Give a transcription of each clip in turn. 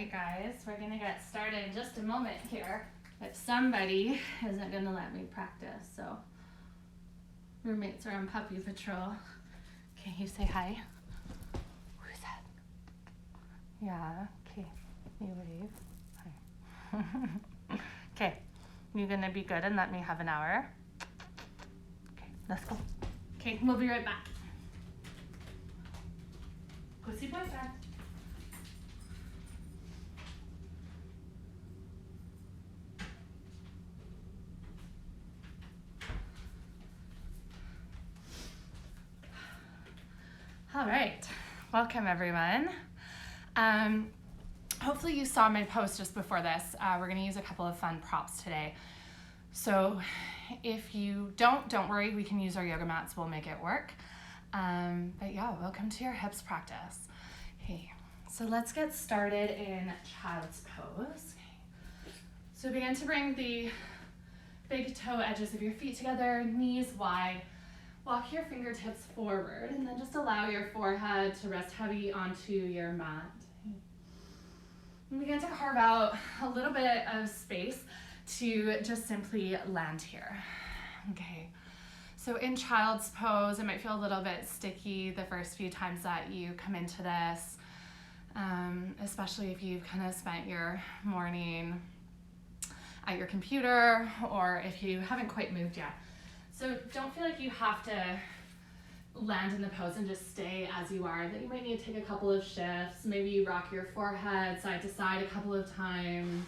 right, guys, we're gonna get started in just a moment here. But somebody isn't gonna let me practice, so roommates are on puppy patrol. Can you say hi? Who's that? Yeah, okay. You wave. Hi. Okay, you gonna be good and let me have an hour? Okay, let's go. Okay, we'll be right back. Go see boyfriend. All right, welcome everyone. Hopefully you saw my post just before this. We're gonna use a couple of fun props today. So if you don't worry, we can use our yoga mats, we'll make it work. But yeah, welcome to your hips practice. Okay, so let's get started in child's pose. So begin to bring the big toe edges of your feet together, knees wide. Walk your fingertips forward and then just allow your forehead to rest heavy onto your mat. And begin to carve out a little bit of space to just simply land here. Okay, so in child's pose, it might feel a little bit sticky the first few times that you come into this, especially if you've kind of spent your morning at your computer or if you haven't quite moved yet. So don't feel like you have to land in the pose and just stay as you are. That you might need to take a couple of shifts. Maybe you rock your forehead side to side a couple of times.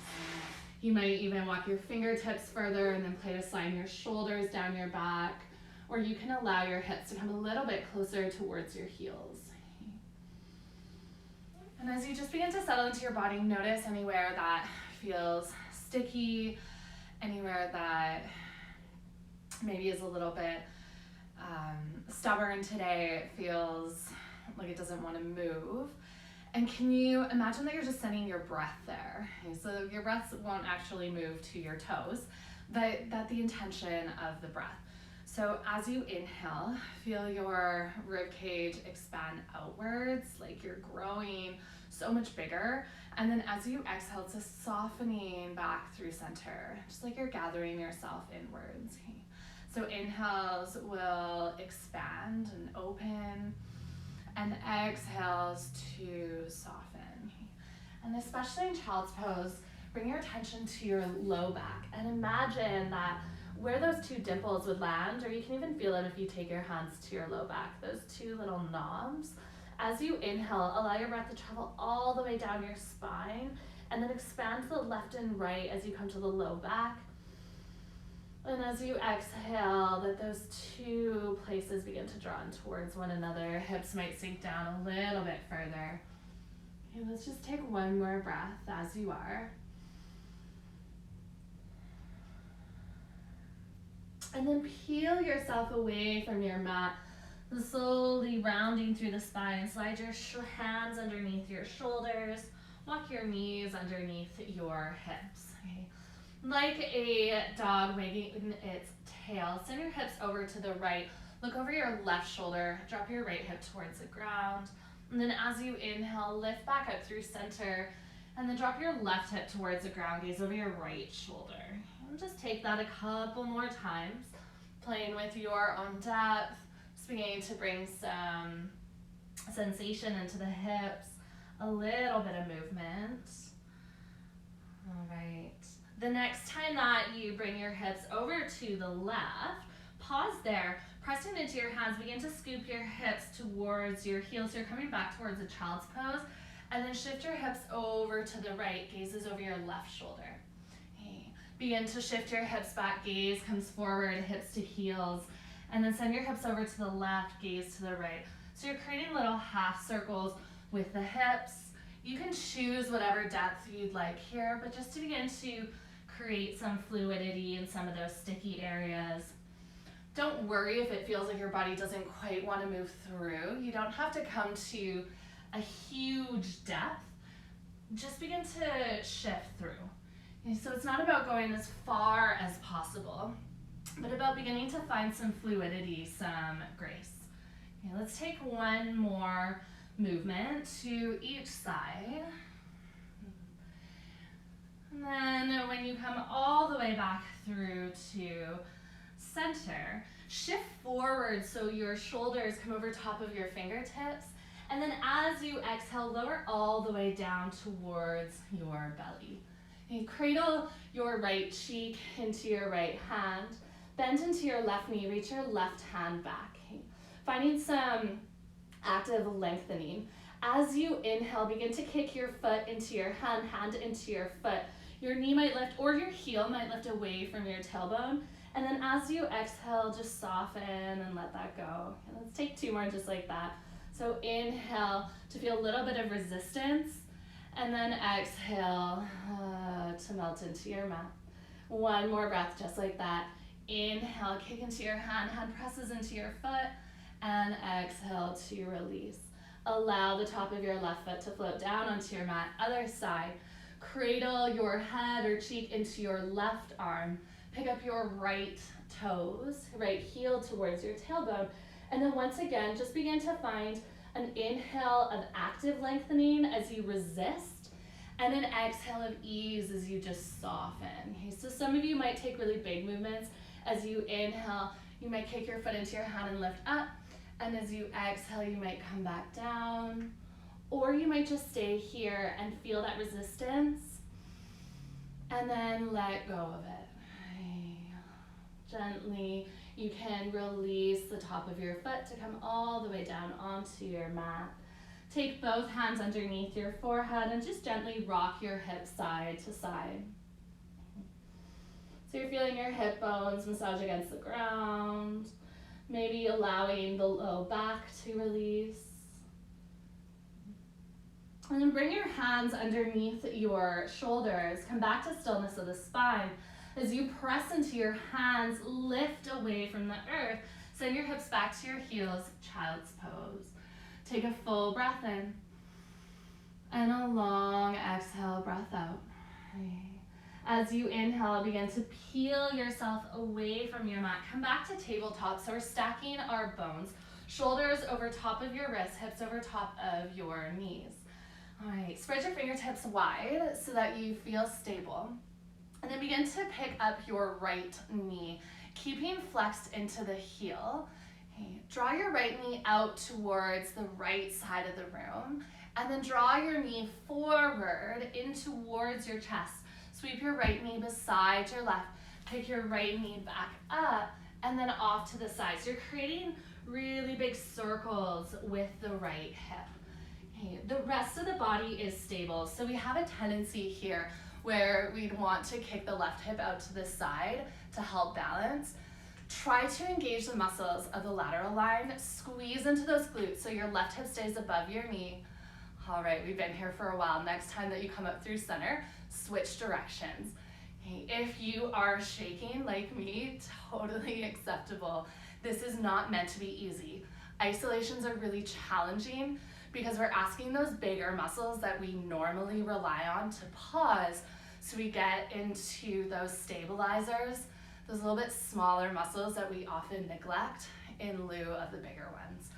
You might even walk your fingertips further and then play to slide your shoulders down your back. Or you can allow your hips to come a little bit closer towards your heels. And as you just begin to settle into your body, notice anywhere that feels sticky, anywhere that maybe is a little bit stubborn today. It feels like it doesn't want to move. And can you imagine that you're just sending your breath there? Okay, so your breath won't actually move to your toes, but that's the intention of the breath. So as you inhale, feel your rib cage expand outwards, like you're growing so much bigger. And then as you exhale, it's a softening back through center, just like you're gathering yourself inwards. Okay. So inhales will expand and open, and exhales to soften. And especially in child's pose, bring your attention to your low back and imagine that where those two dimples would land, or you can even feel them if you take your hands to your low back, those two little knobs. As you inhale, allow your breath to travel all the way down your spine, and then expand to the left and right as you come to the low back. And as you exhale, that those two places begin to draw in towards one another. Hips might sink down a little bit further. Okay, let's just take one more breath as you are. And then peel yourself away from your mat, slowly rounding through the spine. Slide your hands underneath your shoulders. Walk your knees underneath your hips. Okay. Like a dog wagging its tail, send your hips over to the right. Look over your left shoulder. Drop your right hip towards the ground. And then as you inhale, lift back up through center. And then drop your left hip towards the ground. Gaze over your right shoulder. And just take that a couple more times. Playing with your own depth. Just beginning to bring some sensation into the hips. A little bit of movement. All right. The next time that you bring your hips over to the left, pause there, pressing into your hands, begin to scoop your hips towards your heels. So you're coming back towards a child's pose, and then shift your hips over to the right, gazes over your left shoulder. Okay. Begin to shift your hips back, gaze comes forward, hips to heels, and then send your hips over to the left, gaze to the right. So you're creating little half circles with the hips. You can choose whatever depth you'd like here, but just to begin to create some fluidity in some of those sticky areas. Don't worry if it feels like your body doesn't quite want to move through. You don't have to come to a huge depth. Just begin to shift through. And so it's not about going as far as possible, but about beginning to find some fluidity, some grace. Okay, let's take one more movement to each side. And then when you come all the way back through to center, shift forward so your shoulders come over top of your fingertips. And then as you exhale, lower all the way down towards your belly. And cradle your right cheek into your right hand. Bend into your left knee, reach your left hand back. Finding some active lengthening. As you inhale, begin to kick your foot into your hand, hand into your foot. Your knee might lift or your heel might lift away from your tailbone. And then as you exhale, just soften and let that go. And let's take 2 more just like that. So inhale to feel a little bit of resistance, and then exhale to melt into your mat. 1 more breath just like that. Inhale, kick into your hand, hand presses into your foot, and exhale to release. Allow the top of your left foot to float down onto your mat. Other side, cradle your head or cheek into your left arm. Pick up your right toes, right heel towards your tailbone. And then once again, just begin to find an inhale of active lengthening as you resist, and an exhale of ease as you just soften. Okay, so some of you might take really big movements. As you inhale, you might kick your foot into your hand and lift up. And as you exhale, you might come back down. Or you might just stay here and feel that resistance. And then let go of it. Gently, you can release the top of your foot to come all the way down onto your mat. Take both hands underneath your forehead and just gently rock your hips side to side. So you're feeling your hip bones massage against the ground, maybe allowing the low back to release. And then bring your hands underneath your shoulders. Come back to stillness of the spine. As you press into your hands, lift away from the earth. Send your hips back to your heels, child's pose. Take a full breath in. And a long exhale, breath out. As you inhale, begin to peel yourself away from your mat. Come back to tabletop. So we're stacking our bones. Shoulders over top of your wrists, hips over top of your knees. All right, spread your fingertips wide so that you feel stable. And then begin to pick up your right knee, keeping flexed into the heel. Okay. Draw your right knee out towards the right side of the room, and then draw your knee forward in towards your chest. Sweep your right knee beside your left. Pick your right knee back up, and then off to the side. So you're creating really big circles with the right hip. Okay. The rest of the body is stable, so we have a tendency here where we'd want to kick the left hip out to the side to help balance. Try to engage the muscles of the lateral line. Squeeze into those glutes so your left hip stays above your knee. All right, we've been here for a while. Next time that you come up through center, switch directions. Okay, if you are shaking like me, totally acceptable. This is not meant to be easy. Isolations are really challenging because we're asking those bigger muscles that we normally rely on to pause, so we get into those stabilizers, those little bit smaller muscles that we often neglect in lieu of the bigger ones.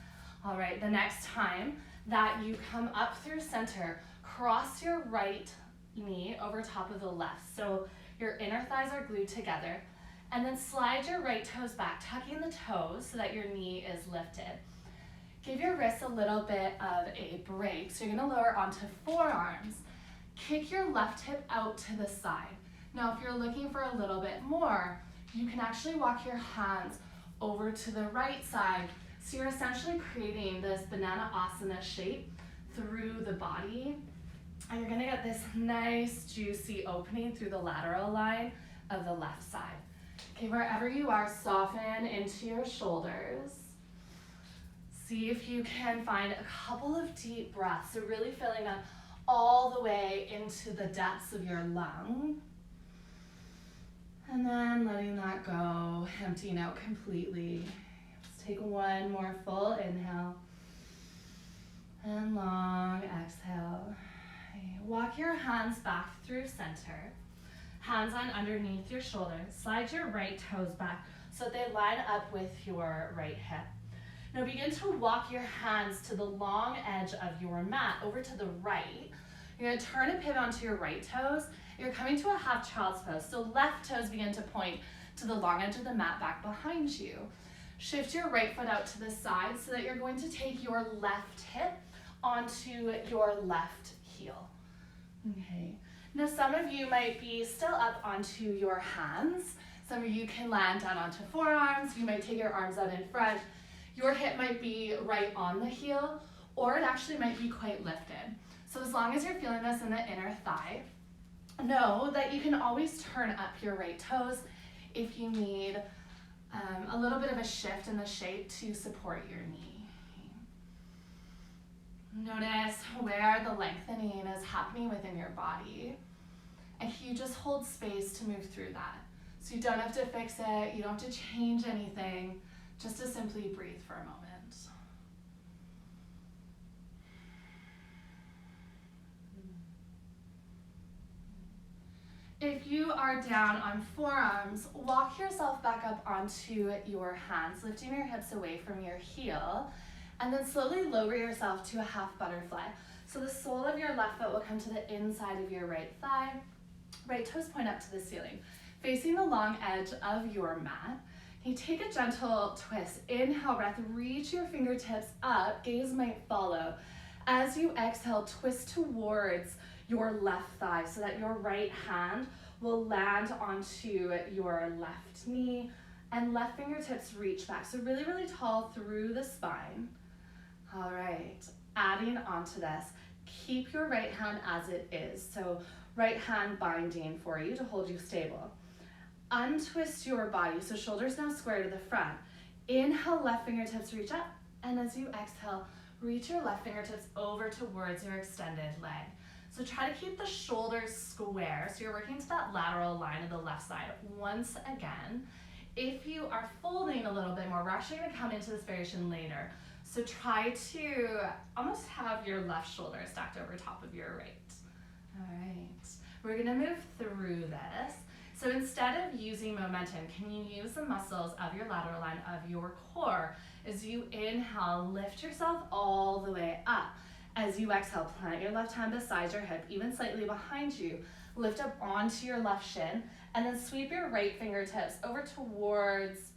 All right, the next time that you come up through center, cross your right knee over top of the left. So your inner thighs are glued together, and then slide your right toes back, tucking the toes so that your knee is lifted. Give your wrists a little bit of a break. So you're gonna lower onto forearms. Kick your left hip out to the side. Now, if you're looking for a little bit more, you can actually walk your hands over to the right side. So you're essentially creating this banana asana shape through the body. And you're gonna get this nice juicy opening through the lateral line of the left side. Okay, wherever you are, soften into your shoulders. See if you can find a couple of deep breaths. So really filling that all the way into the depths of your lung. And then letting that go, emptying out completely. Let's take 1 more full inhale. And long exhale. Walk your hands back through center. Hands on underneath your shoulders. Slide your right toes back so they line up with your right hip. Now begin to walk your hands to the long edge of your mat over to the right. You're gonna turn and pivot onto your right toes. You're coming to a half child's pose. So left toes begin to point to the long edge of the mat back behind you. Shift your right foot out to the side so that you're going to take your left hip onto your left heel. Okay. Now some of you might be still up onto your hands. Some of you can land down onto forearms. You might take your arms out in front. Your hip might be right on the heel, or it actually might be quite lifted. So as long as you're feeling this in the inner thigh, know that you can always turn up your right toes if you need a little bit of a shift in the shape to support your knee. Notice where the lengthening is happening within your body, and you just hold space to move through that. So you don't have to fix it, you don't have to change anything, just to simply breathe for a moment. If you are down on forearms, walk yourself back up onto your hands, lifting your hips away from your heel, and then slowly lower yourself to a half butterfly. So the sole of your left foot will come to the inside of your right thigh, right toes point up to the ceiling. Facing the long edge of your mat, you take a gentle twist. Inhale, breath, reach your fingertips up, gaze might follow. As you exhale, twist towards your left thigh so that your right hand will land onto your left knee and left fingertips reach back. So really, really tall through the spine. All right, adding onto this, keep your right hand as it is. So right hand binding for you to hold you stable. Untwist your body, so shoulders now square to the front. Inhale, left fingertips reach up, and as you exhale, reach your left fingertips over towards your extended leg. So try to keep the shoulders square, so you're working to that lateral line of the left side. Once again, if you are folding a little bit more, we're actually gonna come into this variation later. So try to almost have your left shoulder stacked over top of your right. All right, we're gonna move through this. So instead of using momentum, can you use the muscles of your lateral line of your core? As you inhale, lift yourself all the way up. As you exhale, plant your left hand beside your hip, even slightly behind you. Lift up onto your left shin, and then sweep your right fingertips over towards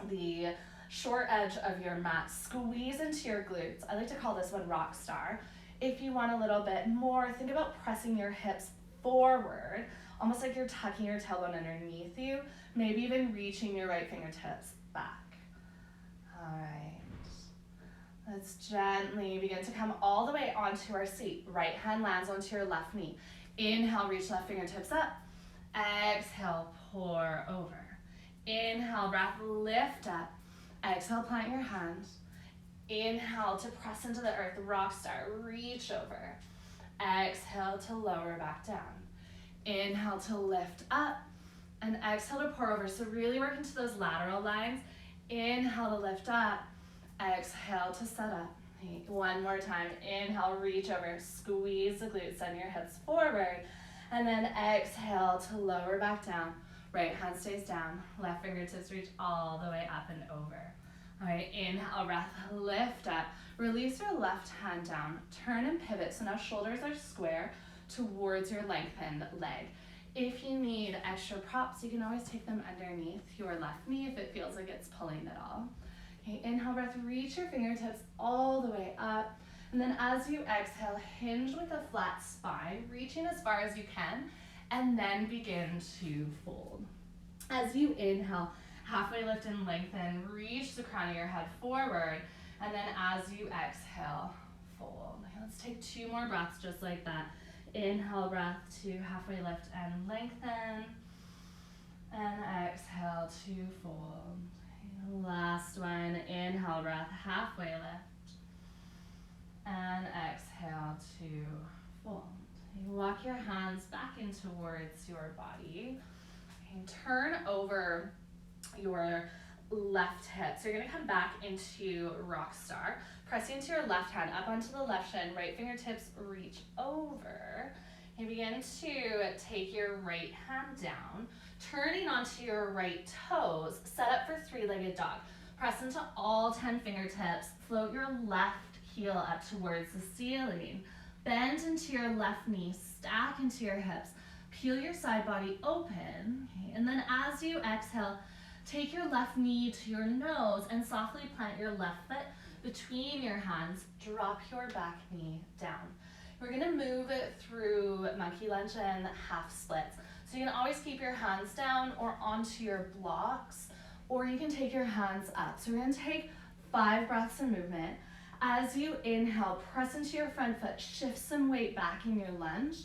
the short edge of your mat. Squeeze into your glutes. I like to call this one rock star. If you want a little bit more, think about pressing your hips forward, almost like you're tucking your tailbone underneath you, maybe even reaching your right fingertips back. All right. Let's gently begin to come all the way onto our seat. Right hand lands onto your left knee. Inhale, reach left fingertips up. Exhale, pour over. Inhale, breath, lift up. Exhale, plant your hand. Inhale to press into the earth, rock star, reach over. Exhale to lower back down. Inhale to lift up, and exhale to pour over. So really work into those lateral lines. Inhale to lift up. Exhale to set up. One more time. Inhale, reach over, squeeze the glutes, send your hips forward, and then exhale to lower back down. Right hand stays down, left fingertips reach all the way up and over. All right, inhale, breath, lift up. Release your left hand down, turn and pivot. So now shoulders are square towards your lengthened leg. If you need extra props, you can always take them underneath your left knee if it feels like it's pulling at all. Okay, inhale, breath, reach your fingertips all the way up. And then as you exhale, hinge with a flat spine, reaching as far as you can, and then begin to fold. As you inhale, halfway lift and lengthen, reach the crown of your head forward, and then as you exhale, fold. Okay, let's take 2 more breaths just like that. Inhale, breath to halfway lift and lengthen, and exhale to fold. Okay, last one, inhale, breath, halfway lift, and exhale to fold. Okay, walk your hands back in towards your body. Okay, turn over your left hip. So you're gonna come back into rock star, pressing into your left hand up onto the left shin, right fingertips reach over. You begin to take your right hand down, turning onto your right toes, set up for 3-legged dog. Press into all 10 fingertips, float your left heel up towards the ceiling. Bend into your left knee, stack into your hips, peel your side body open, okay? And then as you exhale, take your left knee to your nose and softly plant your left foot between your hands. Drop your back knee down. We're gonna move it through monkey lunge and half splits. So you can always keep your hands down or onto your blocks, or you can take your hands up. So we're gonna take 5 breaths of movement. As you inhale, press into your front foot, shift some weight back in your lunge.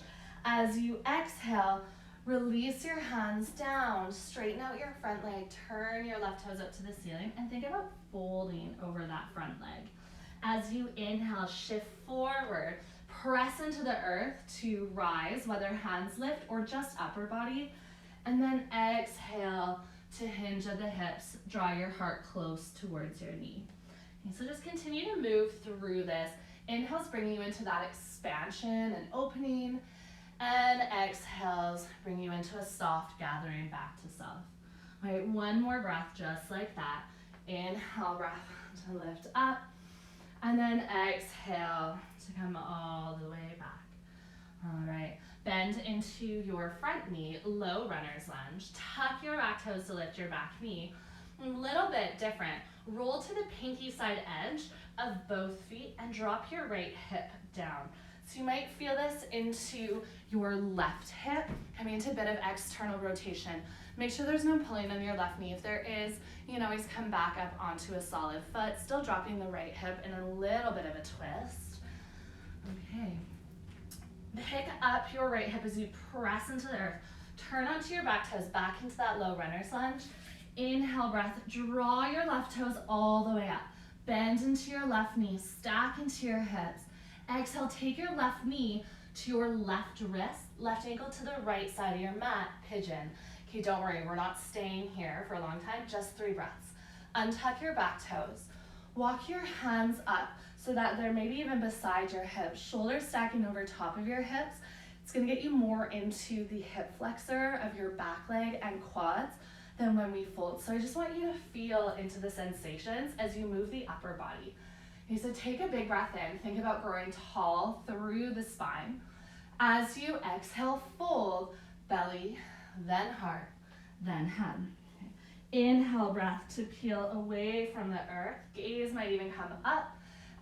As you exhale, release your hands down, straighten out your front leg, turn your left toes up to the ceiling, and think about folding over that front leg. As you inhale, shift forward, press into the earth to rise, whether hands lift or just upper body, and then exhale to hinge at the hips, draw your heart close towards your knee. Okay, so just continue to move through this. Inhales bring you into that expansion and opening, and exhales bring you into a soft gathering back to self. All right, one more breath just like that. Inhale, breath to lift up, and then exhale to come all the way back. All right, bend into your front knee, low runner's lunge. Tuck your back toes to lift your back knee. A little bit different. Roll to the pinky side edge of both feet and drop your right hip down. So you might feel this into your left hip, coming into a bit of external rotation. Make sure there's no pulling on your left knee. If there is, you can always come back up onto a solid foot, still dropping the right hip in a little bit of a twist. Okay. Pick up your right hip as you press into the earth. Turn onto your back toes back into that low runner's lunge. Inhale, breath, draw your left toes all the way up. Bend into your left knee, stack into your hips. Exhale, take your left knee to your left wrist, left ankle to the right side of your mat, pigeon. Okay, don't worry, we're not staying here for a long time, just 3 breaths. Untuck your back toes. Walk your hands up so that they're maybe even beside your hips, shoulders stacking over top of your hips. It's gonna get you more into the hip flexor of your back leg and quads than when we fold. So I just want you to feel into the sensations as you move the upper body. Okay, so take a big breath in. Think about growing tall through the spine. As you exhale, fold, belly, then heart, then head. Okay. Inhale, breath to peel away from the earth. Gaze might even come up.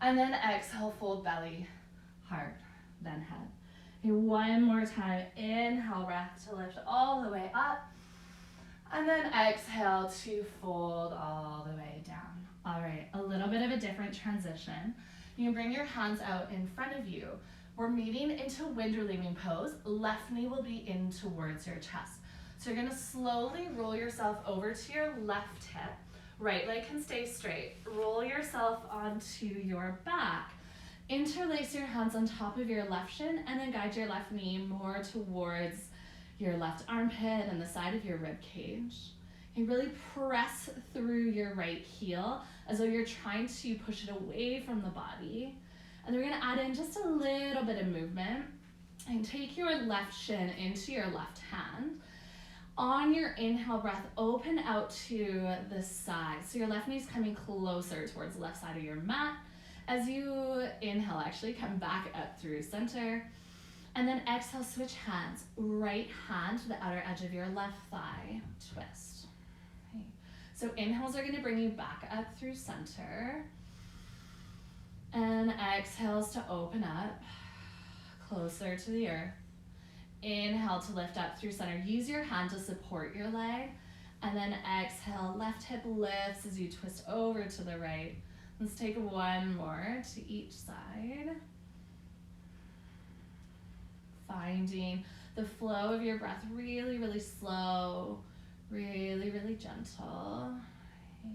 And then exhale, fold, belly, heart, then head. Okay, one more time. Inhale, breath to lift all the way up. And then exhale to fold all the way down. All right, a little bit of a different transition. You can bring your hands out in front of you. We're meeting into Windurlinging pose. Left knee will be in towards your chest. So you're gonna slowly roll yourself over to your left hip. Right leg can stay straight. Roll yourself onto your back. Interlace your hands on top of your left shin and then guide your left knee more towards your left armpit and the side of your rib cage. You really press through your right heel as though you're trying to push it away from the body. And we're gonna add in just a little bit of movement and take your left shin into your left hand. On your inhale breath, open out to the side. So your left knee's coming closer towards the left side of your mat. As you inhale, actually come back up through center. And then exhale, switch hands. Right hand to the outer edge of your left thigh, twist. Okay. So inhales are gonna bring you back up through center. And exhales to open up, closer to the earth. Inhale to lift up through center. Use your hand to support your leg. And then exhale, left hip lifts as you twist over to the right. Let's take one more to each side. Finding the flow of your breath really, really slow, really, really gentle. Okay.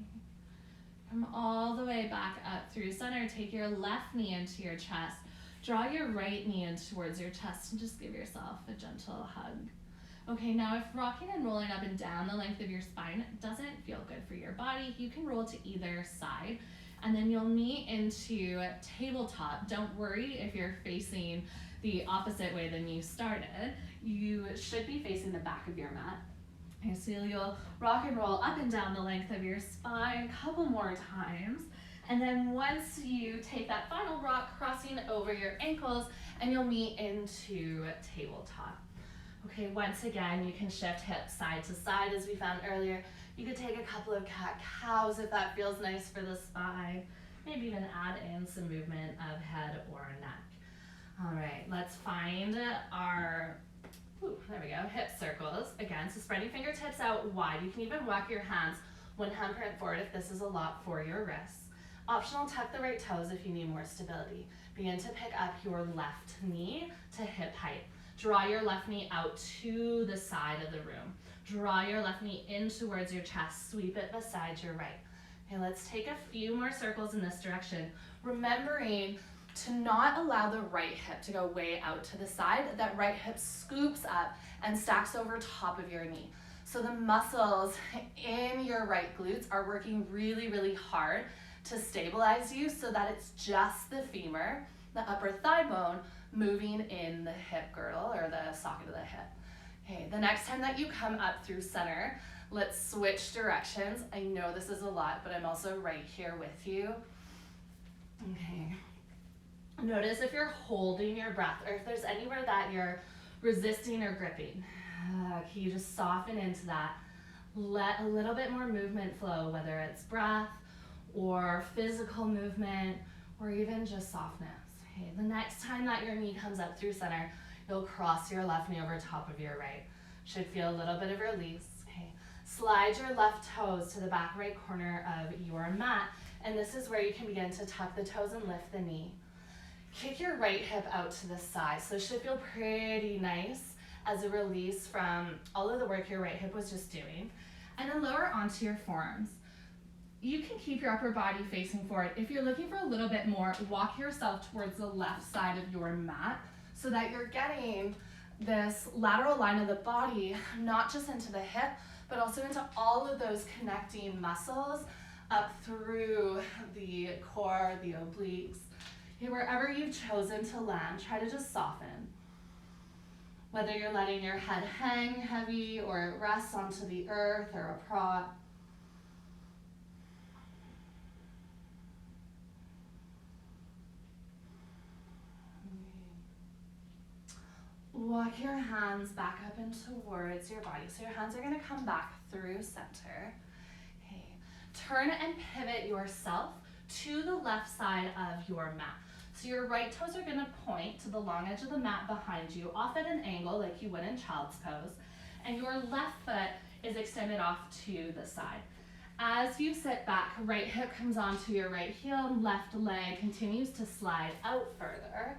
Come all the way back up through center. Take your left knee into your chest. Draw your right knee in towards your chest and just give yourself a gentle hug. Okay, now if rocking and rolling up and down the length of your spine doesn't feel good for your body, you can roll to either side and then you'll knee into tabletop. Don't worry if you're facing the opposite way than you started. You should be facing the back of your mat. Okay, so you'll rock and roll up and down the length of your spine a couple more times. And then once you take that final rock, crossing over your ankles, and you'll meet into tabletop. Okay, once again, you can shift hips side to side as we found earlier. You could take a couple of cat-cows if that feels nice for the spine. Maybe even add in some movement of head or neck. All right, let's find our, there we go, hip circles. Again, so spreading fingertips out wide. You can even walk your hands one handprint forward if this is a lot for your wrists. Optional, tuck the right toes if you need more stability. Begin to pick up your left knee to hip height. Draw your left knee out to the side of the room. Draw your left knee in towards your chest. Sweep it beside your right. Okay, let's take a few more circles in this direction. Remembering to not allow the right hip to go way out to the side. That right hip scoops up and stacks over top of your knee. So the muscles in your right glutes are working really, really hard to stabilize you so that it's just the femur, the upper thigh bone, moving in the hip girdle or the socket of the hip. Okay, the next time that you come up through center, let's switch directions. I know this is a lot, but I'm also right here with you. Okay. Notice if you're holding your breath or if there's anywhere that you're resisting or gripping. Can you just soften into that? Let a little bit more movement flow, whether it's breath or physical movement or even just softness. Okay, the next time that your knee comes up through center, you'll cross your left knee over top of your right. Should feel a little bit of release. Okay, slide your left toes to the back right corner of your mat, and this is where you can begin to tuck the toes and lift the knee. Kick your right hip out to the side, so it should feel pretty nice as a release from all of the work your right hip was just doing. And then lower onto your forearms. You can keep your upper body facing forward. If you're looking for a little bit more, walk yourself towards the left side of your mat so that you're getting this lateral line of the body, not just into the hip, but also into all of those connecting muscles up through the core, the obliques. Okay, wherever you've chosen to land, try to just soften. Whether you're letting your head hang heavy or it rests onto the earth or a prop. Walk your hands back up and towards your body. So your hands are going to come back through center. Okay. Turn and pivot yourself to the left side of your mat. So your right toes are going to point to the long edge of the mat behind you, off at an angle like you would in child's pose. And your left foot is extended off to the side. As you sit back, right hip comes onto your right heel, left leg continues to slide out further.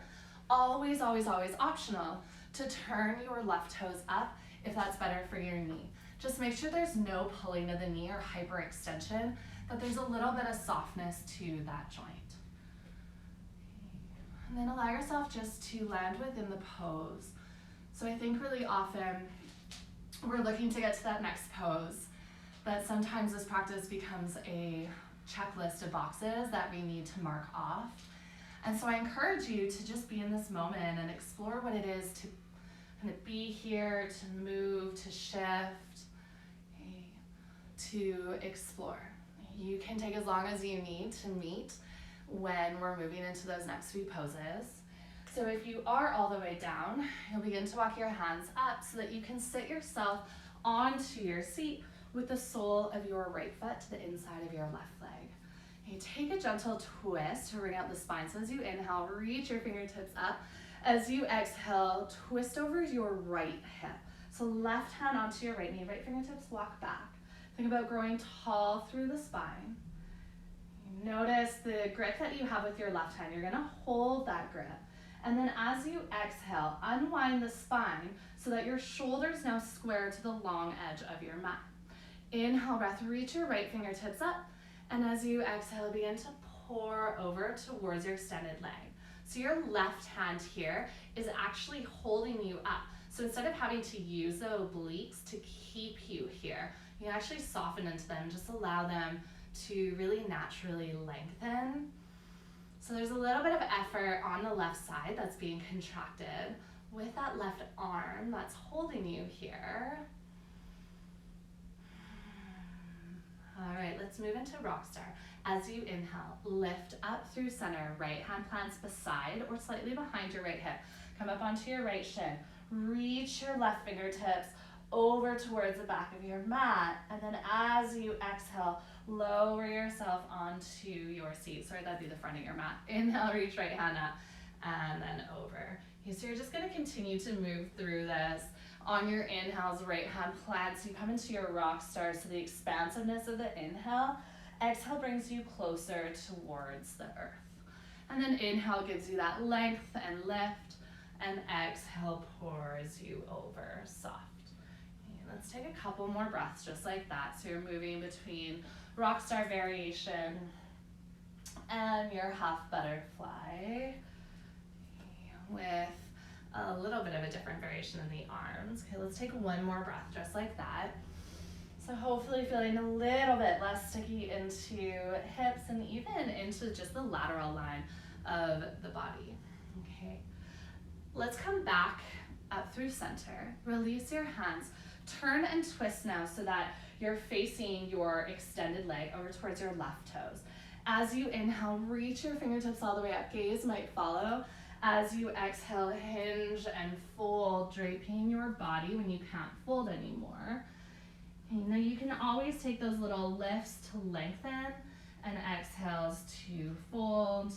Always, always, always optional to turn your left toes up if that's better for your knee. Just make sure there's no pulling of the knee or hyperextension, that there's a little bit of softness to that joint. And then allow yourself just to land within the pose. So I think really often we're looking to get to that next pose, but sometimes this practice becomes a checklist of boxes that we need to mark off. And so I encourage you to just be in this moment and explore what it is to kind of be here, to move, to shift, okay, to explore. You can take as long as you need to meet when we're moving into those next few poses. So if you are all the way down, you'll begin to walk your hands up so that you can sit yourself onto your seat with the sole of your right foot to the inside of your left leg. Okay, take a gentle twist to bring out the spine. So as you inhale, reach your fingertips up. As you exhale, twist over your right hip. So left hand onto your right knee, right fingertips walk back. Think about growing tall through the spine. Notice the grip that you have with your left hand. You're gonna hold that grip. And then as you exhale, unwind the spine so that your shoulders now square to the long edge of your mat. Inhale, breath, reach your right fingertips up. And as you exhale, begin to pour over towards your extended leg. So your left hand here is actually holding you up. So instead of having to use the obliques to keep you here, you can actually soften into them, just allow them to really naturally lengthen. So there's a little bit of effort on the left side that's being contracted with that left arm that's holding you here. All right, let's move into Rockstar. As you inhale, lift up through center, right hand plants beside or slightly behind your right hip. Come up onto your right shin. Reach your left fingertips over towards the back of your mat. And then as you exhale, lower yourself onto your seat. Sorry, that'd be the front of your mat. Inhale, reach right hand up, and then over. Okay, so you're just gonna continue to move through this. On your inhales, right hand plants, you come into your rock star, so the expansiveness of the inhale. Exhale brings you closer towards the earth. And then inhale gives you that length and lift, and exhale pours you over soft. Okay, let's take a couple more breaths just like that. So you're moving between rock star variation and your half butterfly with a little bit of a different variation in the arms. Okay, let's take one more breath just like that. So hopefully feeling a little bit less sticky into hips and even into just the lateral line of the body. Okay, let's come back up through center. Release your hands. Turn and twist now so that you're facing your extended leg over towards your left toes. As you inhale, reach your fingertips all the way up. Gaze might follow. As you exhale, hinge and fold, draping your body when you can't fold anymore. Okay, now you can always take those little lifts to lengthen and exhales to fold.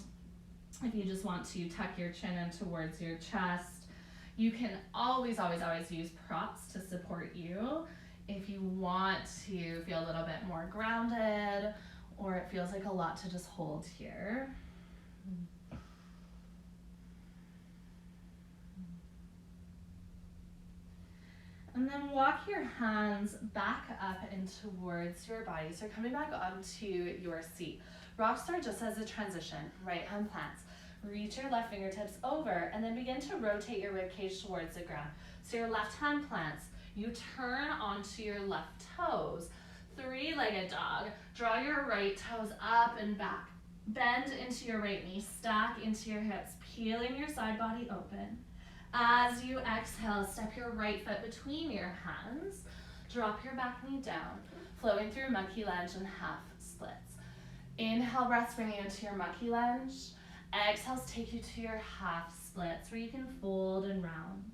If you just want to tuck your chin in towards your chest, you can always use props to support you. If you want to feel a little bit more grounded, or it feels like a lot to just hold here. And then walk your hands back up and towards your body. So you're coming back onto your seat. Rockstar just as a transition, right hand plants. Reach your left fingertips over and then begin to rotate your ribcage towards the ground. So your left hand plants, you turn onto your left toes. Three-legged dog. Draw your right toes up and back. Bend into your right knee, stack into your hips, peeling your side body open. As you exhale, step your right foot between your hands. Drop your back knee down, flowing through monkey lunge and half splits. Inhale, breaths bring you into your monkey lunge. Exhales take you to your half splits where you can fold and round.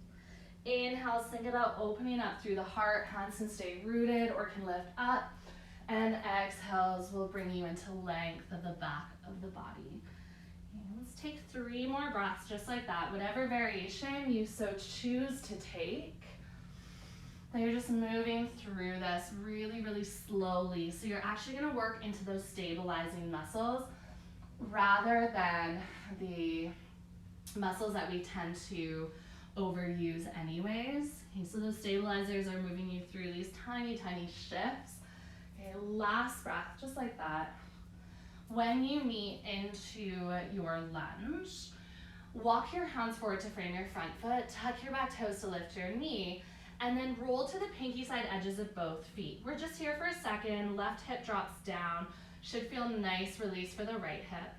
Inhales, think about opening up through the heart. Hands can stay rooted or can lift up. And exhales will bring you into length of the back of the body. Let's take 3 more breaths just like that, whatever variation you so choose to take. Now you're just moving through this really slowly. So you're actually gonna work into those stabilizing muscles rather than the muscles that we tend to overuse anyways. Okay, so those stabilizers are moving you through these tiny shifts. Okay, last breath, just like that. When you meet into your lunge, walk your hands forward to frame your front foot, tuck your back toes to lift your knee, and then roll to the pinky side edges of both feet. We're just here for a second. Left hip drops down. Should feel nice release for the right hip.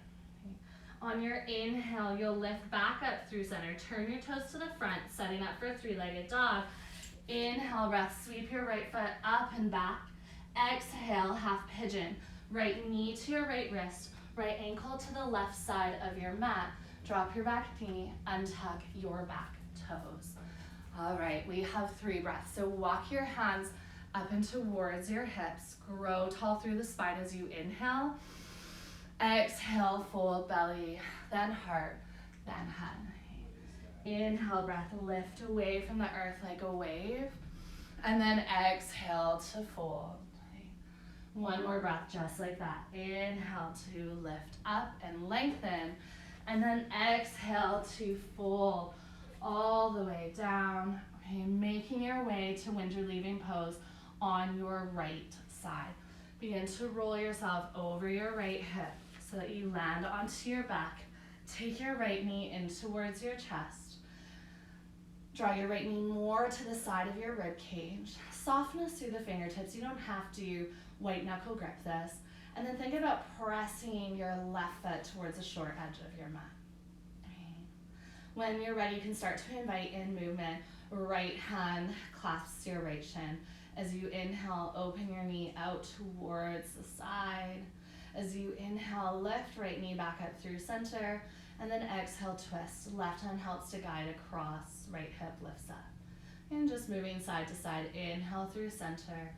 Okay. On your inhale, you'll lift back up through center. Turn your toes to the front, setting up for a three-legged dog. Inhale, breath, sweep your right foot up and back. Exhale, half pigeon. Right knee to your right wrist, right ankle to the left side of your mat. Drop your back knee, untuck your back toes. All right, we have 3 breaths. So walk your hands up and towards your hips. Grow tall through the spine as you inhale. Exhale, fold belly, then heart, then head. Inhale, breath, lift away from the earth like a wave. And then exhale to fold. 1 more breath, just like that. Inhale to lift up and lengthen. And then exhale to fold all the way down. Okay, making your way to wind your leaving pose on your right side. Begin to roll yourself over your right hip so that you land onto your back. Take your right knee in towards your chest. Draw your right knee more to the side of your rib cage. Softness through the fingertips. You don't have to white knuckle grip this. And then think about pressing your left foot towards the short edge of your mat. Okay. When you're ready, you can start to invite in movement Right hand clasps your right shin. As you inhale, open your knee out towards the side. As you inhale, lift right knee back up through center, and then exhale, twist. Left hand helps to guide across, right hip lifts up. And just moving side to side, inhale through center.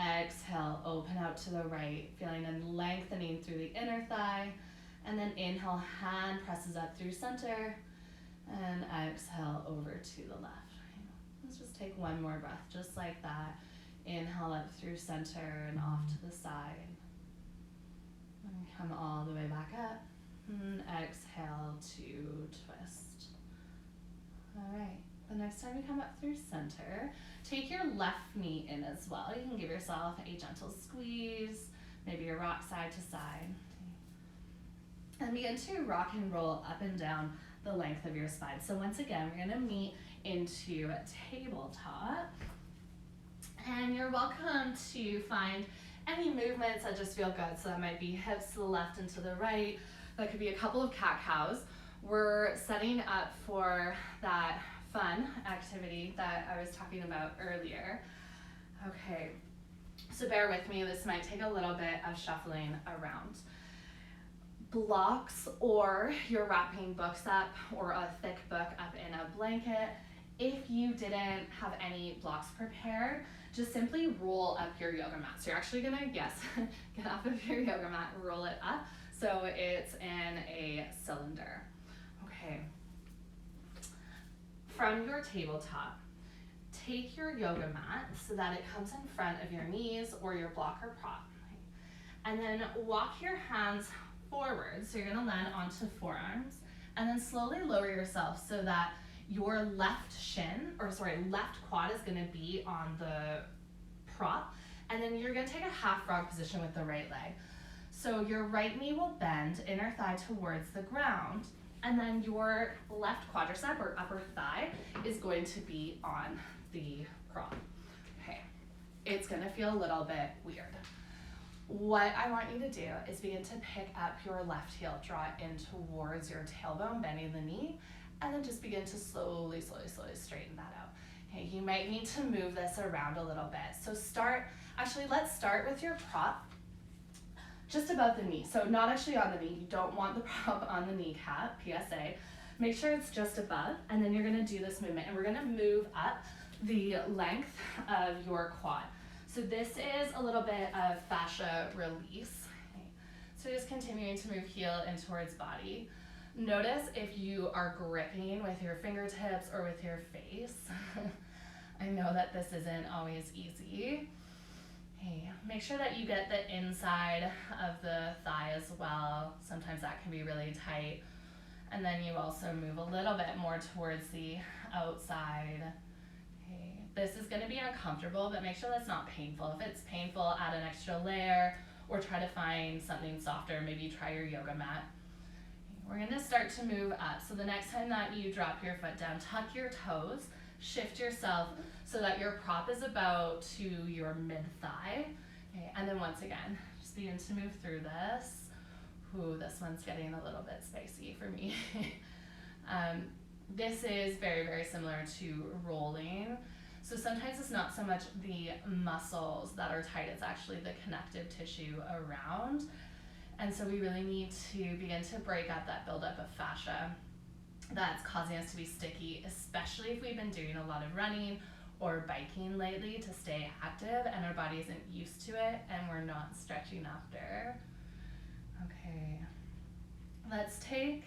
Exhale, open out to the right, feeling a lengthening through the inner thigh. And then inhale, hand presses up through center. And exhale over to the left. Let's just take one more breath, just like that. Inhale up through center and off to the side. And come all the way back up. And exhale to twist. All right. The next time you come up through center, take your left knee in as well. You can give yourself a gentle squeeze, maybe a rock side to side. And begin to rock and roll up and down the length of your spine. So once again, we're gonna meet into a tabletop. And you're welcome to find any movements that just feel good. So that might be hips to the left and to the right. That could be a couple of cat-cows. We're setting up for that fun activity that I was talking about earlier. Okay, so bear with me. This might take a little bit of shuffling around. Blocks, or you're wrapping books up or a thick book up in a blanket. If you didn't have any blocks prepared, just simply roll up your yoga mat. So you're actually gonna, get off of your yoga mat, roll it up so it's in a cylinder. Okay. From your tabletop, take your yoga mat so that it comes in front of your knees or your block or prop. And then walk your hands forward. So you're gonna land onto forearms, and then slowly lower yourself so that your left quad is gonna be on the prop, and then you're gonna take a half frog position with the right leg. So your right knee will bend, inner thigh towards the ground, and then your left quadricep or upper thigh is going to be on the prop. Okay, it's gonna feel a little bit weird. What I want you to do is begin to pick up your left heel, draw it in towards your tailbone, bending the knee, and then just begin to slowly straighten that out. Okay, you might need to move this around a little bit. So let's start with your prop just above the knee. So not actually on the knee, you don't want the prop on the kneecap, PSA. Make sure it's just above, and then you're gonna do this movement, and we're gonna move up the length of your quad. So this is a little bit of fascia release. Okay. So just continuing to move heel in towards body. Notice if you are gripping with your fingertips or with your face. I know that this isn't always easy. Okay. Make sure that you get the inside of the thigh as well. Sometimes that can be really tight. And then you also move a little bit more towards the outside. This is gonna be uncomfortable, but make sure that's not painful. If it's painful, add an extra layer or try to find something softer. Maybe try your yoga mat. We're gonna start to move up. So the next time that you drop your foot down, tuck your toes, shift yourself so that your prop is about to your mid-thigh. Okay, and then once again, just begin to move through this. Ooh, this one's getting a little bit spicy for me. This is very, very similar to rolling. So sometimes it's not so much the muscles that are tight, it's actually the connective tissue around. And so we really need to begin to break up that buildup of fascia that's causing us to be sticky, especially if we've been doing a lot of running or biking lately to stay active and our body isn't used to it and we're not stretching after. Okay, let's take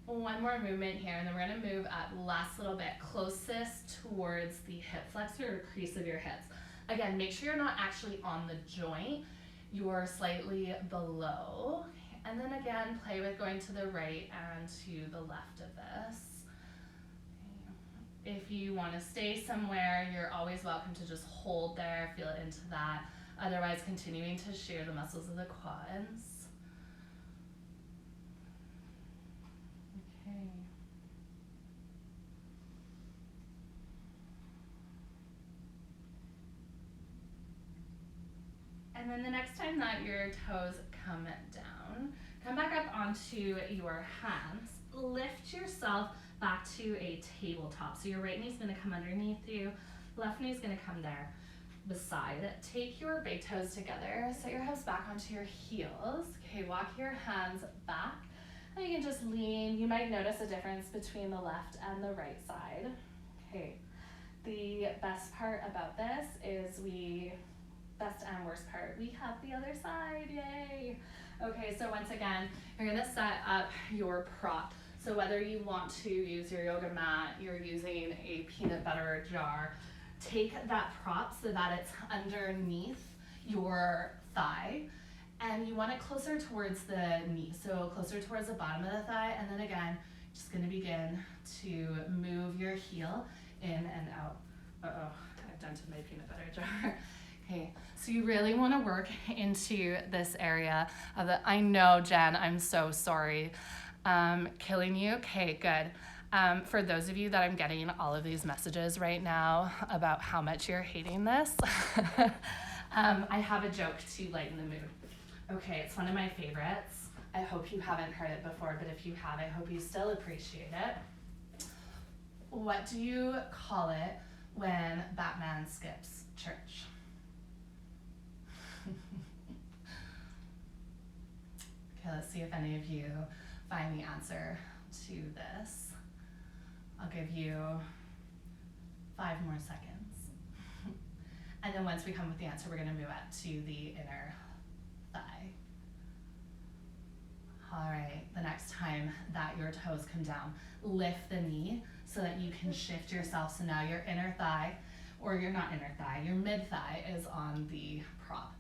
one more movement here, and then we're gonna move up last little bit closest towards the hip flexor or crease of your hips. Again, make sure you're not actually on the joint, you're slightly below. And then again, play with going to the right and to the left of this. If you wanna stay somewhere, you're always welcome to just hold there, feel it into that. Otherwise, continuing to shear the muscles of the quads. Okay. And then the next time that your toes come down, come back up onto your hands, lift yourself back to a tabletop. So your right knee's gonna come underneath you, left knee's gonna come there beside it. Take your big toes together, set your hips back onto your heels. Okay, walk your hands back, and you can just lean. You might notice a difference between the left and the right side. Okay, the best part about this is best and worst part, we have the other side, yay. Okay, so once again, you're gonna set up your prop. So whether you want to use your yoga mat, you're using a peanut butter jar, take that prop so that it's underneath your thigh, and you want it closer towards the knee, so closer towards the bottom of the thigh, and then again, just gonna begin to move your heel in and out. Uh-oh, I've dented my peanut butter jar. Okay, so you really wanna work into this area of the, I know, Jen, I'm so sorry. Killing you? Okay, good. For those of you that I'm getting all of these messages right now about how much you're hating this, I have a joke to lighten the mood. Okay, it's one of my favorites. I hope you haven't heard it before, but if you have, I hope you still appreciate it. What do you call it when Batman skips church? Okay, let's see if any of you find the answer to this. I'll give you 5 more seconds. And then once we come with the answer, we're gonna move up to the inner thigh. All right, the next time that your toes come down, lift the knee so that you can shift yourself. So now your inner thigh, or your not inner thigh, your mid thigh is on the prop.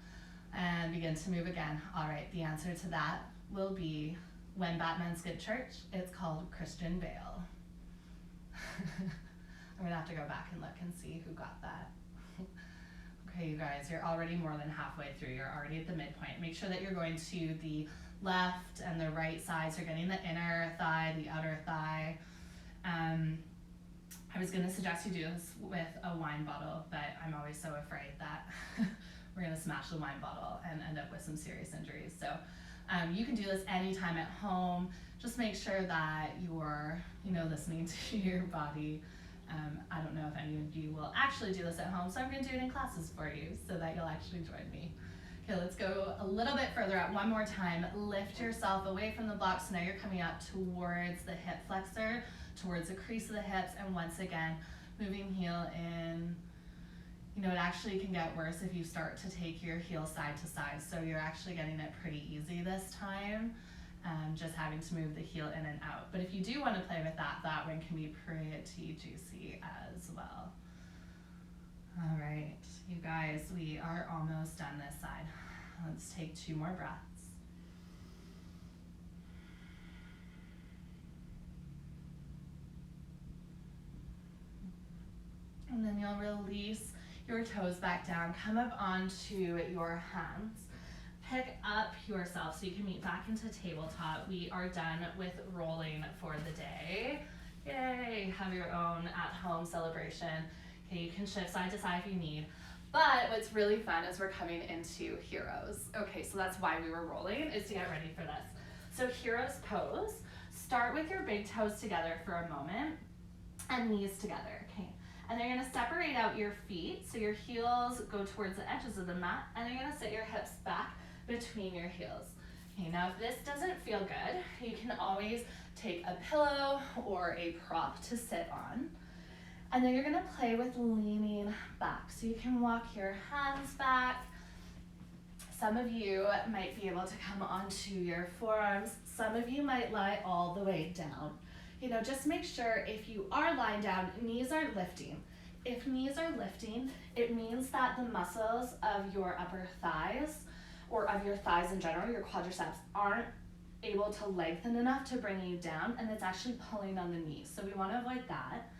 And begin to move again. All right, the answer to that will be, when Batman skipped church, it's called Christian Bale. I'm gonna have to go back and look and see who got that. Okay, you guys, you're already more than halfway through. You're already at the midpoint. Make sure that you're going to the left and the right sides. You're getting the inner thigh, the outer thigh. I was gonna suggest you do this with a wine bottle, but I'm always so afraid that we're gonna smash the wine bottle and end up with some serious injuries. So you can do this anytime at home. Just make sure that you're, listening to your body. I don't know if any of you will actually do this at home, so I'm gonna do it in classes for you so that you'll actually join me. Okay, let's go a little bit further up. One more time. Lift yourself away from the block. So now you're coming up towards the hip flexor, towards the crease of the hips, and once again, moving heel in. It actually can get worse if you start to take your heel side to side. So you're actually getting it pretty easy this time, just having to move the heel in and out. But if you do want to play with that, that one can be pretty juicy as well. All right, you guys, we are almost done this side. Let's take 2 more breaths. And then you'll release your toes back down, come up onto your hands, pick up yourself so you can meet back into tabletop. We are done with rolling for the day. Yay, have your own at-home celebration. Okay, you can shift side to side if you need. But what's really fun is we're coming into heroes. Okay, so that's why we were rolling, is to get ready for this. So heroes pose. Start with your big toes together for a moment and knees together, okay? And then you're gonna separate out your feet, so your heels go towards the edges of the mat, and then you're gonna sit your hips back between your heels. Okay, now if this doesn't feel good, you can always take a pillow or a prop to sit on. And then you're gonna play with leaning back. So you can walk your hands back. Some of you might be able to come onto your forearms. Some of you might lie all the way down. Just make sure if you are lying down, knees aren't lifting. If knees are lifting, it means that the muscles of your upper thighs, or of your thighs in general, your quadriceps, aren't able to lengthen enough to bring you down, and it's actually pulling on the knees. So we want to avoid that.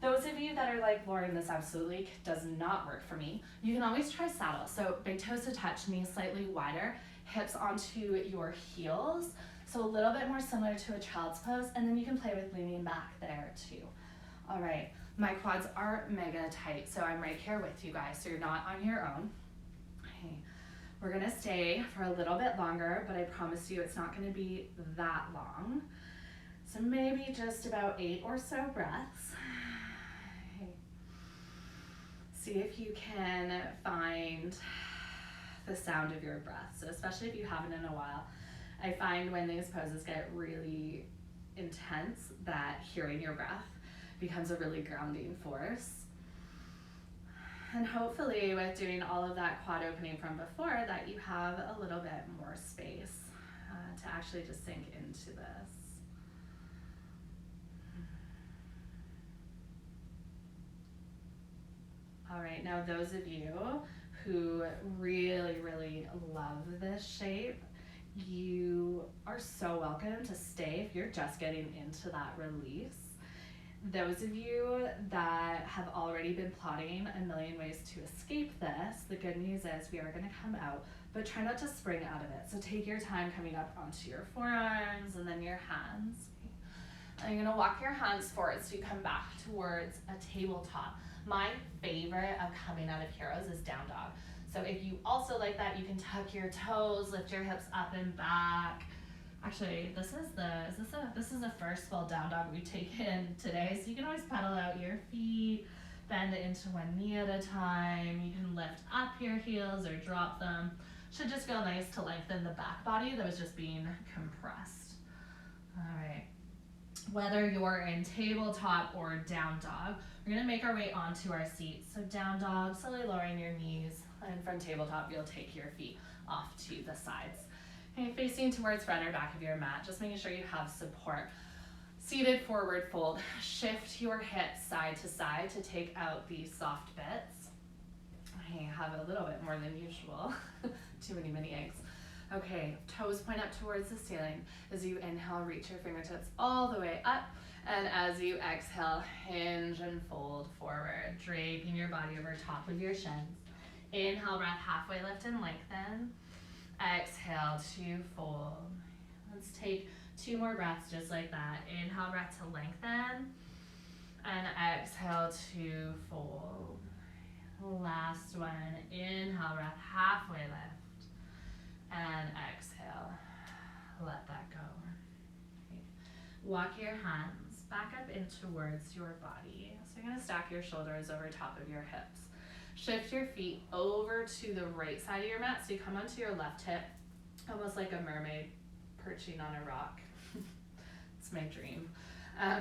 Those of you that are like, Lauren, this absolutely does not work for me, you can always try saddle. So big toes to touch, knees slightly wider, hips onto your heels. So a little bit more similar to a child's pose, and then you can play with leaning back there too. All right, my quads are mega tight, so I'm right here with you guys, so you're not on your own. Okay, we're gonna stay for a little bit longer, but I promise you it's not gonna be that long. So maybe just about 8 or so breaths. See if you can find the sound of your breath. So especially if you haven't in a while, I find when these poses get really intense that hearing your breath becomes a really grounding force. And hopefully with doing all of that quad opening from before, that you have a little bit more space to actually just sink into this. All right, now those of you who really, really love this shape, you are so welcome to stay if you're just getting into that release. Those of you that have already been plotting a million ways to escape this, the good news is we are going to come out, but try not to spring out of it. So take your time coming up onto your forearms and then your hands. And you're going to walk your hands forward so you come back towards a tabletop. My favorite of coming out of Heroes is down dog. So if you also like that, you can tuck your toes, lift your hips up and back. Actually, this is the first full down dog we've taken today. So you can always pedal out your feet, bend it into one knee at a time. You can lift up your heels or drop them. Should just feel nice to lengthen the back body that was just being compressed. All right. Whether you're in tabletop or down dog, we're gonna make our way onto our seats. So down dog, slowly lowering your knees, and from tabletop, you'll take your feet off to the sides. Okay, facing towards front or back of your mat, just making sure you have support. Seated forward fold, shift your hips side to side to take out the soft bits. I have a little bit more than usual, too many mini eggs. Okay, toes point up towards the ceiling. As you inhale, reach your fingertips all the way up. And as you exhale, hinge and fold forward, draping your body over top of your shins. Inhale, breath, halfway lift and lengthen. Exhale to fold. Let's take 2 more breaths just like that. Inhale, breath to lengthen. And exhale to fold. Last one. Inhale, breath, halfway lift. And exhale, let that go. Okay. Walk your hands back up in towards your body. So you're gonna stack your shoulders over top of your hips. Shift your feet over to the right side of your mat. So you come onto your left hip, almost like a mermaid perching on a rock. It's my dream.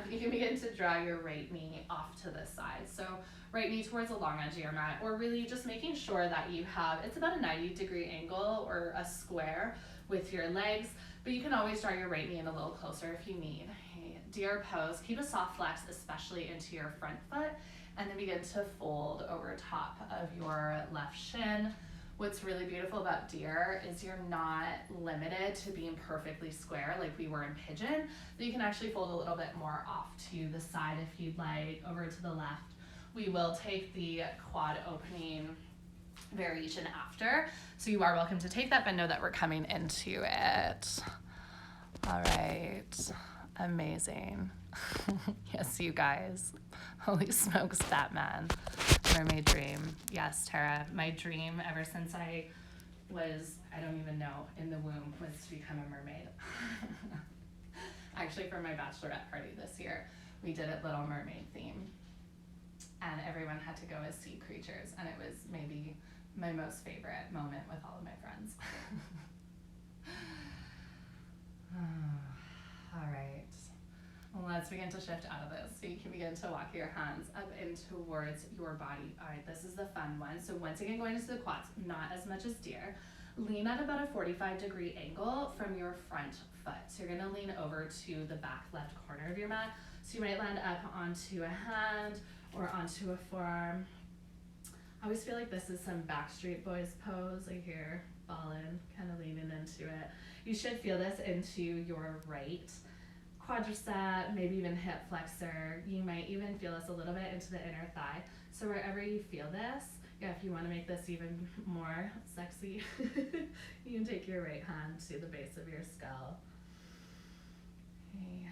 You can begin to draw your right knee off to the side. So right knee towards the long edge of your mat, or really just making sure that you have, it's about a 90-degree angle or a square with your legs, but you can always draw your right knee in a little closer if you need. Okay. Deer pose, keep a soft flex, especially into your front foot, and then begin to fold over top of your left shin. What's really beautiful about deer is you're not limited to being perfectly square like we were in pigeon, but you can actually fold a little bit more off to the side if you'd like, over to the left. We will take the quad opening variation after, so you are welcome to take that, but know that we're coming into it. All right, amazing. Yes, you guys. Holy smokes, Batman. Mermaid dream. Yes, Tara, my dream ever since I was, I don't even know, in the womb was to become a mermaid. Actually, for my bachelorette party this year, we did a Little Mermaid theme. And everyone had to go as sea creatures, and it was maybe my most favorite moment with all of my friends. All right. Let's begin to shift out of this. So you can begin to walk your hands up in towards your body. All right, this is the fun one. So once again, going into the quads, not as much as deer. Lean at about a 45-degree angle from your front foot. So you're gonna lean over to the back left corner of your mat. So you might land up onto a hand or onto a forearm. I always feel like this is some Backstreet Boys pose. Like here, ballin', kind of leaning into it. You should feel this into your right quadricep, maybe even hip flexor. You might even feel this a little bit into the inner thigh. So wherever you feel this, yeah, if you want to make this even more sexy, you can take your right hand to the base of your skull. Okay.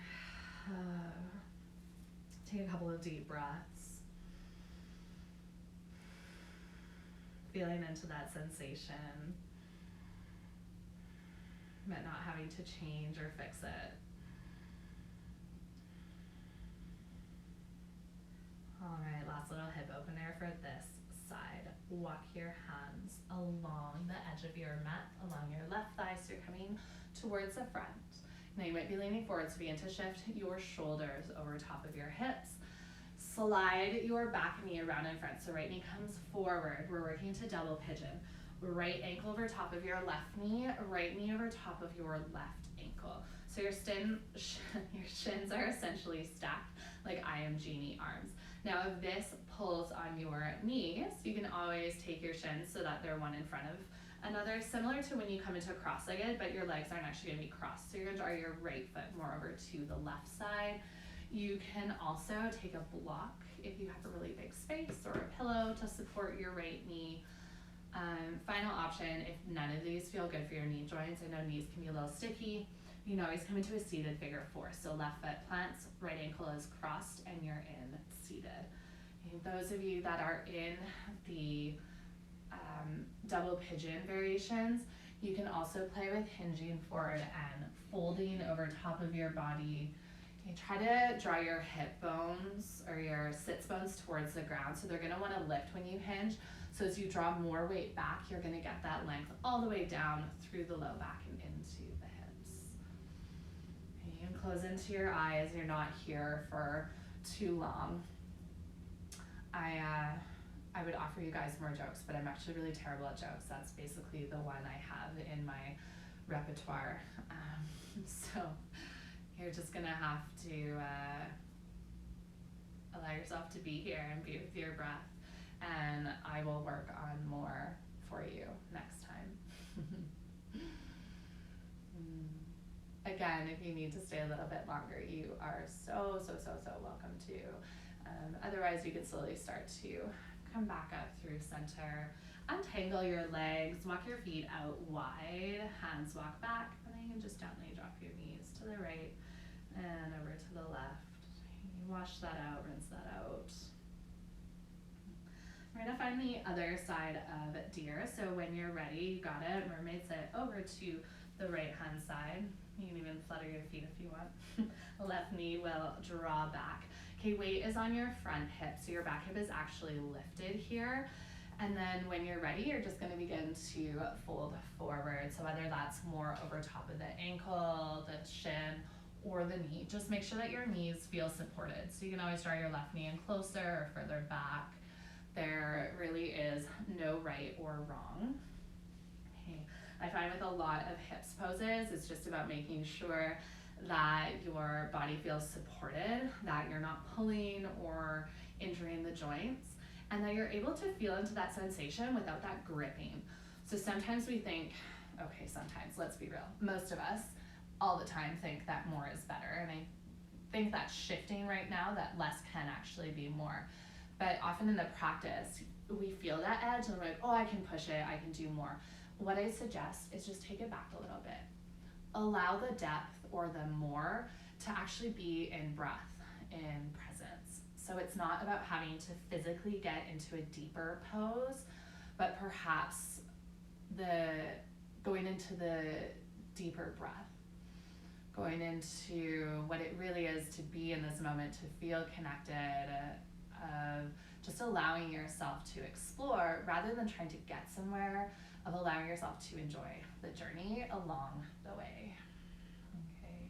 Take a couple of deep breaths. Feeling into that sensation, but not having to change or fix it. All right, last little hip opener for this side. Walk your hands along the edge of your mat, along your left thigh, so you're coming towards the front. Now you might be leaning forward, so begin to shift your shoulders over top of your hips. Slide your back knee around in front, so right knee comes forward. We're working to double pigeon. Right ankle over top of your left knee, right knee over top of your left ankle. So your shins are essentially stacked like I am Genie arms. Now if this pulls on your knees, you can always take your shins so that they're one in front of another, similar to when you come into cross-legged, but your legs aren't actually gonna be crossed. So you're gonna draw your right foot more over to the left side. You can also take a block if you have a really big space, or a pillow to support your right knee. Final option, if none of these feel good for your knee joints, I know knees can be a little sticky, you can always come into a seated figure four. So left foot plants, right ankle is crossed, and you're in seated. And those of you that are in the double pigeon variations, you can also play with hinging forward and folding over top of your body. You try to draw your hip bones or your sits bones towards the ground, so they're going to want to lift when you hinge. So as you draw more weight back, you're going to get that length all the way down through the low back and into the hips. And you can close into your eyes. You're not here for too long. I would offer you guys more jokes, but I'm actually really terrible at jokes. That's basically the one I have in my repertoire. So you're just gonna have to allow yourself to be here and be with your breath, and I will work on more for you next time. Again, if you need to stay a little bit longer, you are so welcome to. Otherwise, you can slowly start to come back up through center. Untangle your legs, walk your feet out wide, hands walk back, and then you can just gently drop your knees to the right and over to the left. You wash that out, rinse that out. We're gonna find the other side of deer. So when you're ready, you got it. Mermaid sit over to the right hand side. You can even flutter your feet if you want. Left knee will draw back. Okay, weight is on your front hip, so your back hip is actually lifted here. And then when you're ready, you're just gonna begin to fold forward. So whether that's more over top of the ankle, the shin, or the knee, just make sure that your knees feel supported. So you can always draw your left knee in closer or further back. There really is no right or wrong. Okay. I find with a lot of hips poses, it's just about making sure that your body feels supported, that you're not pulling or injuring the joints, and that you're able to feel into that sensation without that gripping. So sometimes we think, okay, sometimes, let's be real, most of us all the time think that more is better, and I think that's shifting right now, that less can actually be more. But often in the practice, we feel that edge and we're like, oh, I can push it, I can do more. What I suggest is just take it back a little bit. Allow the depth or the more to actually be in breath, in presence. So it's not about having to physically get into a deeper pose, but perhaps going into the deeper breath, going into what it really is to be in this moment, to feel connected, just allowing yourself to explore rather than trying to get somewhere, of allowing yourself to enjoy the journey along the way. Okay.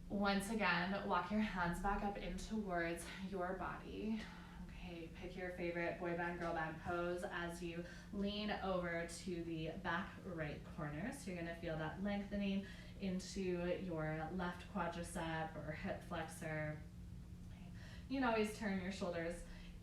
Once again, walk your hands back up in towards your body. Okay, pick your favorite boy band, girl band pose as you lean over to the back right corner. So you're gonna feel that lengthening into your left quadricep or hip flexor. Okay. You can always turn your shoulders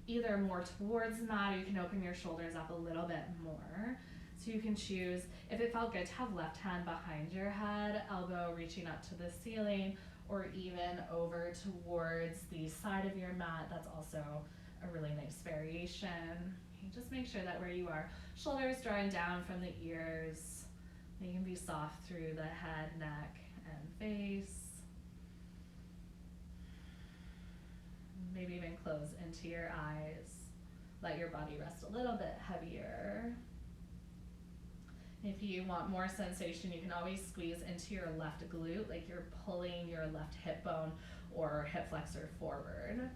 either more towards the mat, or you can open your shoulders up a little bit more. So you can choose, if it felt good to have left hand behind your head, elbow reaching up to the ceiling, or even over towards the side of your mat. That's also a really nice variation. Okay, just make sure that where you are, shoulders drawing down from the ears. They can be soft through the head, neck, and face. Maybe even close into your eyes. Let your body rest a little bit heavier. If you want more sensation, you can always squeeze into your left glute, like you're pulling your left hip bone or hip flexor forward.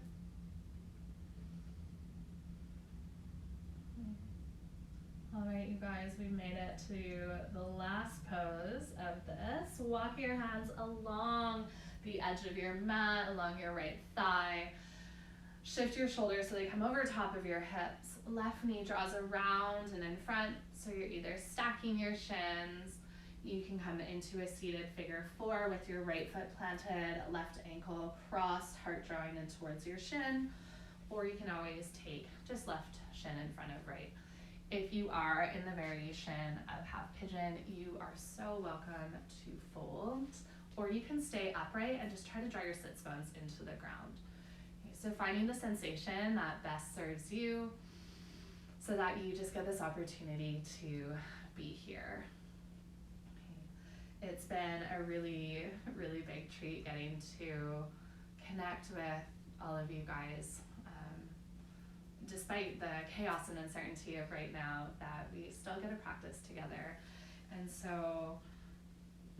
All right, you guys, we made it to the last pose of this. Walk your hands along the edge of your mat, along your right thigh. Shift your shoulders so they come over top of your hips. Left knee draws around and in front, so you're either stacking your shins. You can come into a seated figure four with your right foot planted, left ankle crossed, heart drawing in towards your shin, or you can always take just left shin in front of right. If you are in the variation of half pigeon, you are so welcome to fold, or you can stay upright and just try to draw your sits bones into the ground. Okay, so finding the sensation that best serves you so that you just get this opportunity to be here. Okay. It's been a really, really big treat getting to connect with all of you guys. Despite the chaos and uncertainty of right now, that we still get to practice together. And so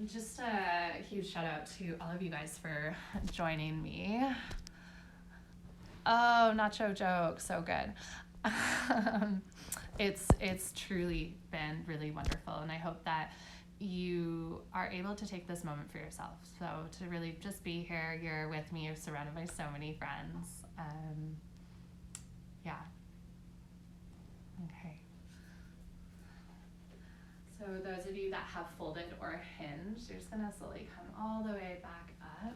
just a huge shout out to all of you guys for joining me. Oh, nacho joke, so good. It's truly been really wonderful, and I hope that you are able to take this moment for yourself. So to really just be here, you're with me, you're surrounded by so many friends. Yeah. Okay. So those of you that have folded or hinged, you're just gonna slowly come all the way back up.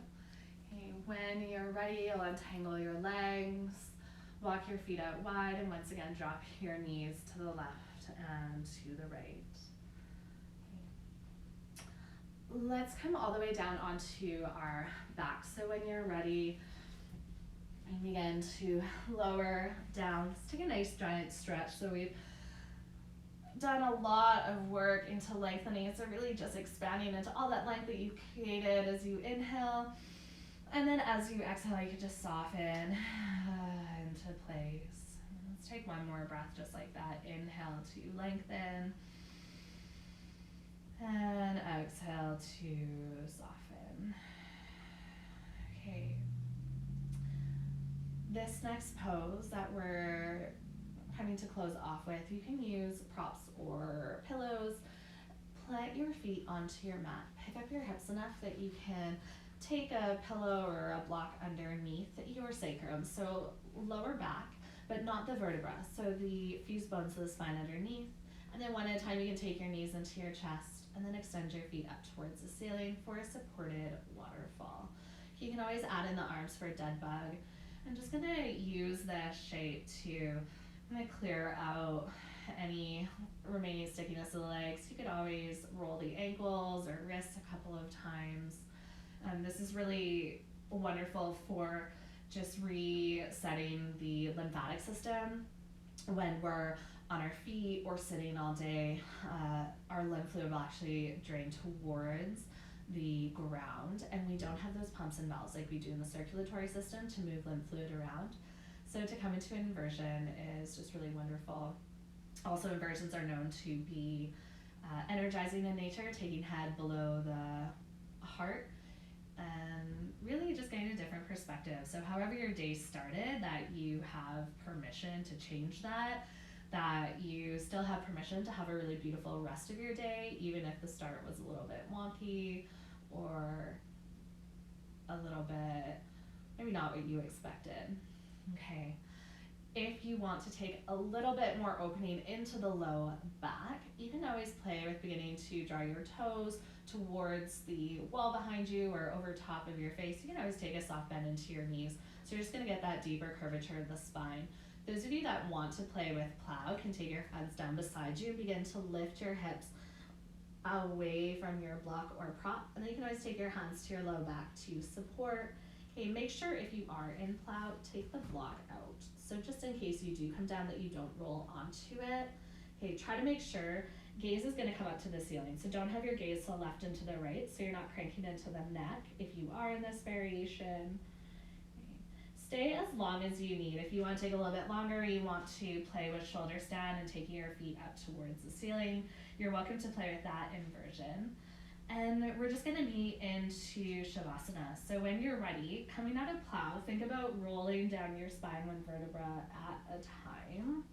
Okay, when you're ready, you'll untangle your legs, walk your feet out wide, and once again, drop your knees to the left and to the right. Okay. Let's come all the way down onto our back. So when you're ready, and begin to lower down. Let's take a nice giant stretch. So we've done a lot of work into lengthening. So really just expanding into all that length that you created as you inhale. And then as you exhale, you can just soften into place. Let's take one more breath just like that. Inhale to lengthen. And exhale to soften. Okay. This next pose that we're coming to close off with, you can use props or pillows. Plant your feet onto your mat. Pick up your hips enough that you can take a pillow or a block underneath your sacrum. So lower back, but not the vertebra. So the fused bones of the spine underneath. And then one at a time, you can take your knees into your chest and then extend your feet up towards the ceiling for a supported waterfall. You can always add in the arms for a dead bug. I'm just gonna use this shape to clear out any remaining stickiness of the legs. You could always roll the ankles or wrists a couple of times. This is really wonderful for just resetting the lymphatic system when we're on our feet or sitting all day. Our lymph fluid will actually drain towards the ground, and we don't have those pumps and valves like we do in the circulatory system to move lymph fluid around. So to come into an inversion is just really wonderful. Also, inversions are known to be energizing in nature, taking head below the heart, and really just getting a different perspective. So however your day started, that you have permission to change that you still have permission to have a really beautiful rest of your day, even if the start was a little bit wonky or a little bit maybe not what you expected. Okay. If you want to take a little bit more opening into the low back, you can always play with beginning to draw your toes towards the wall behind you or over top of your face. You can always take a soft bend into your knees. So you're just gonna get that deeper curvature of the spine. Those of you that want to play with plow can take your hands down beside you and begin to lift your hips away from your block or prop. And then you can always take your hands to your low back to support. Okay, make sure if you are in plow, take the block out. So just in case you do come down that you don't roll onto it. Okay, try to make sure gaze is gonna come up to the ceiling. So don't have your gaze to the left and to the right so you're not cranking into the neck if you are in this variation. Stay as long as you need. If you want to take a little bit longer, you want to play with shoulder stand and taking your feet up towards the ceiling, you're welcome to play with that inversion. And we're just gonna be into Shavasana. So when you're ready, coming out of plow, think about rolling down your spine one vertebra at a time.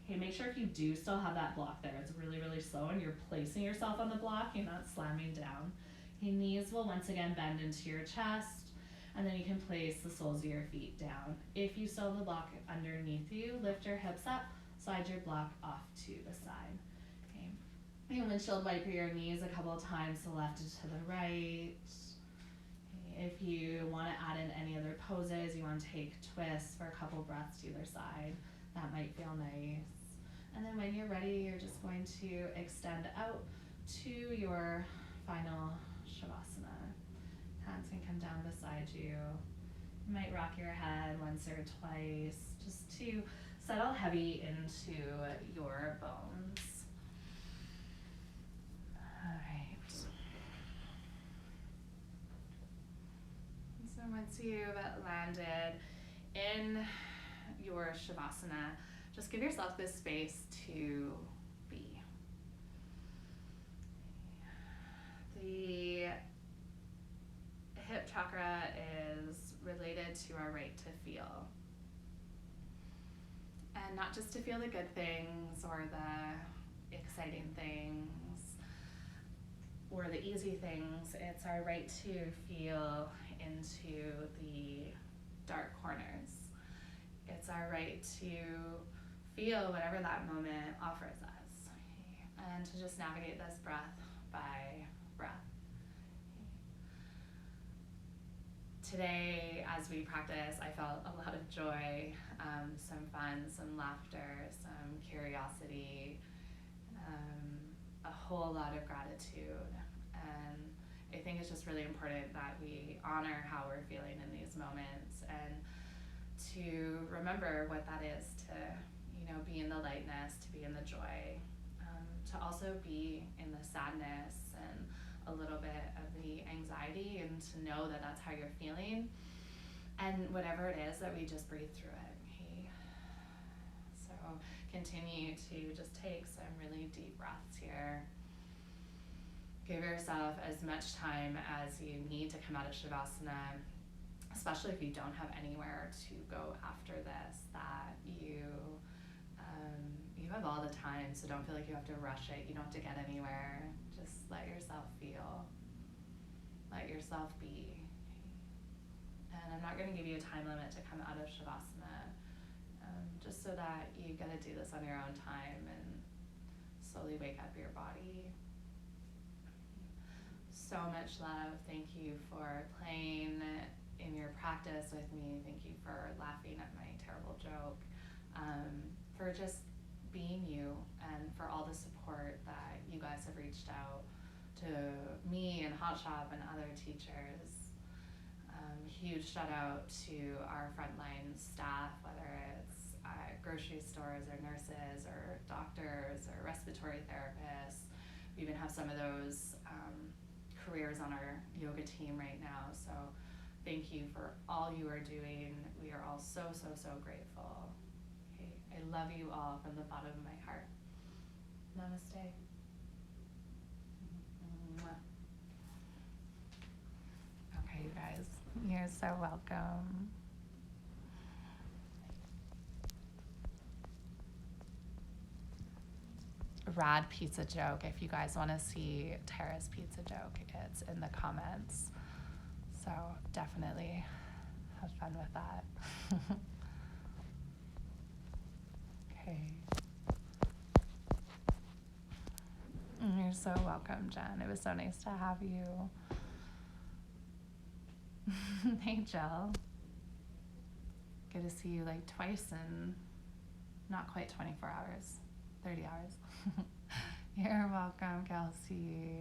Okay, make sure if you do still have that block there, it's really, really slow and you're placing yourself on the block, you're not slamming down. Your knees will once again bend into your chest, and then you can place the soles of your feet down. If you still have the block underneath you, lift your hips up, slide your block off to the side. Okay. You can windshield wiper your knees a couple of times to the left and to the right. Okay. If you want to add in any other poses, you want to take twists for a couple breaths to either side. That might feel nice. And then when you're ready, you're just going to extend out to your final Shavasana. Hands can come down beside you. You might rock your head once or twice just to settle heavy into your bones. All right. So once you've landed in your Shavasana, just give yourself this space to be. The hip chakra is related to our right to feel. And not just to feel the good things or the exciting things or the easy things, it's our right to feel into the dark corners. It's our right to feel whatever that moment offers us, and to just navigate this breath by breath. Today, as we practice, I felt a lot of joy, some fun, some laughter, some curiosity, a whole lot of gratitude. And I think it's just really important that we honor how we're feeling in these moments, and to remember what that is, to be in the lightness, to be in the joy, to also be in the sadness and a little bit of the anxiety, and to know that that's how you're feeling, and whatever it is, that we just breathe through it. Okay? So continue to just take some really deep breaths here. Give yourself as much time as you need to come out of Shavasana, especially if you don't have anywhere to go after this, that you have all the time, so don't feel like you have to rush it. You don't have to get anywhere. Just let yourself feel. Let yourself be. And I'm not going to give you a time limit to come out of Shavasana, just so that you get to do this on your own time and slowly wake up your body. So much love. Thank you for playing in your practice with me. Thank you for laughing at my terrible joke, for just being you, and for all the support that you guys have reached out to me and Hot Shop and other teachers. Huge shout out to our frontline staff, whether it's grocery stores or nurses or doctors or respiratory therapists. We even have some of those careers on our yoga team right now. So thank you for all you are doing. We are all so, so, so grateful. Okay. I love you all from the bottom of my heart. Namaste. Okay, you guys, you're so welcome. Rad pizza joke. If you guys want to see Tara's pizza joke, it's in the comments. So definitely have fun with that. Okay. You're so welcome, Jen. It was so nice to have you. Hey, Jill. Good to see you like twice in not quite 24 hours, 30 hours. You're welcome, Kelsey.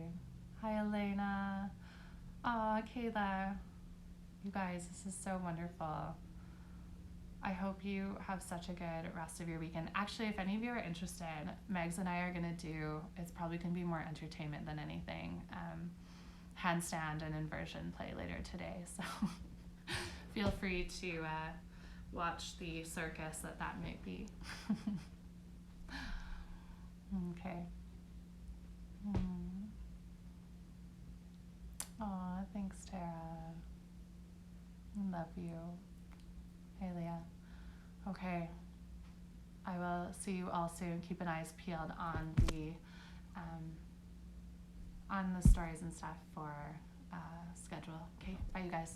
Hi, Elena. Aw, Kayla. You guys, this is so wonderful. I hope you have such a good rest of your weekend. Actually, if any of you are interested, Megs and I are going to do, it's probably going to be more entertainment than anything, handstand and inversion play later today. So feel free to watch the circus that might be. Okay. Aw, thanks, Tara. Love you. Hey, Leah. Okay. I will see you all soon. Keep an eyes peeled on the stories and stuff for schedule. Okay, bye, you guys.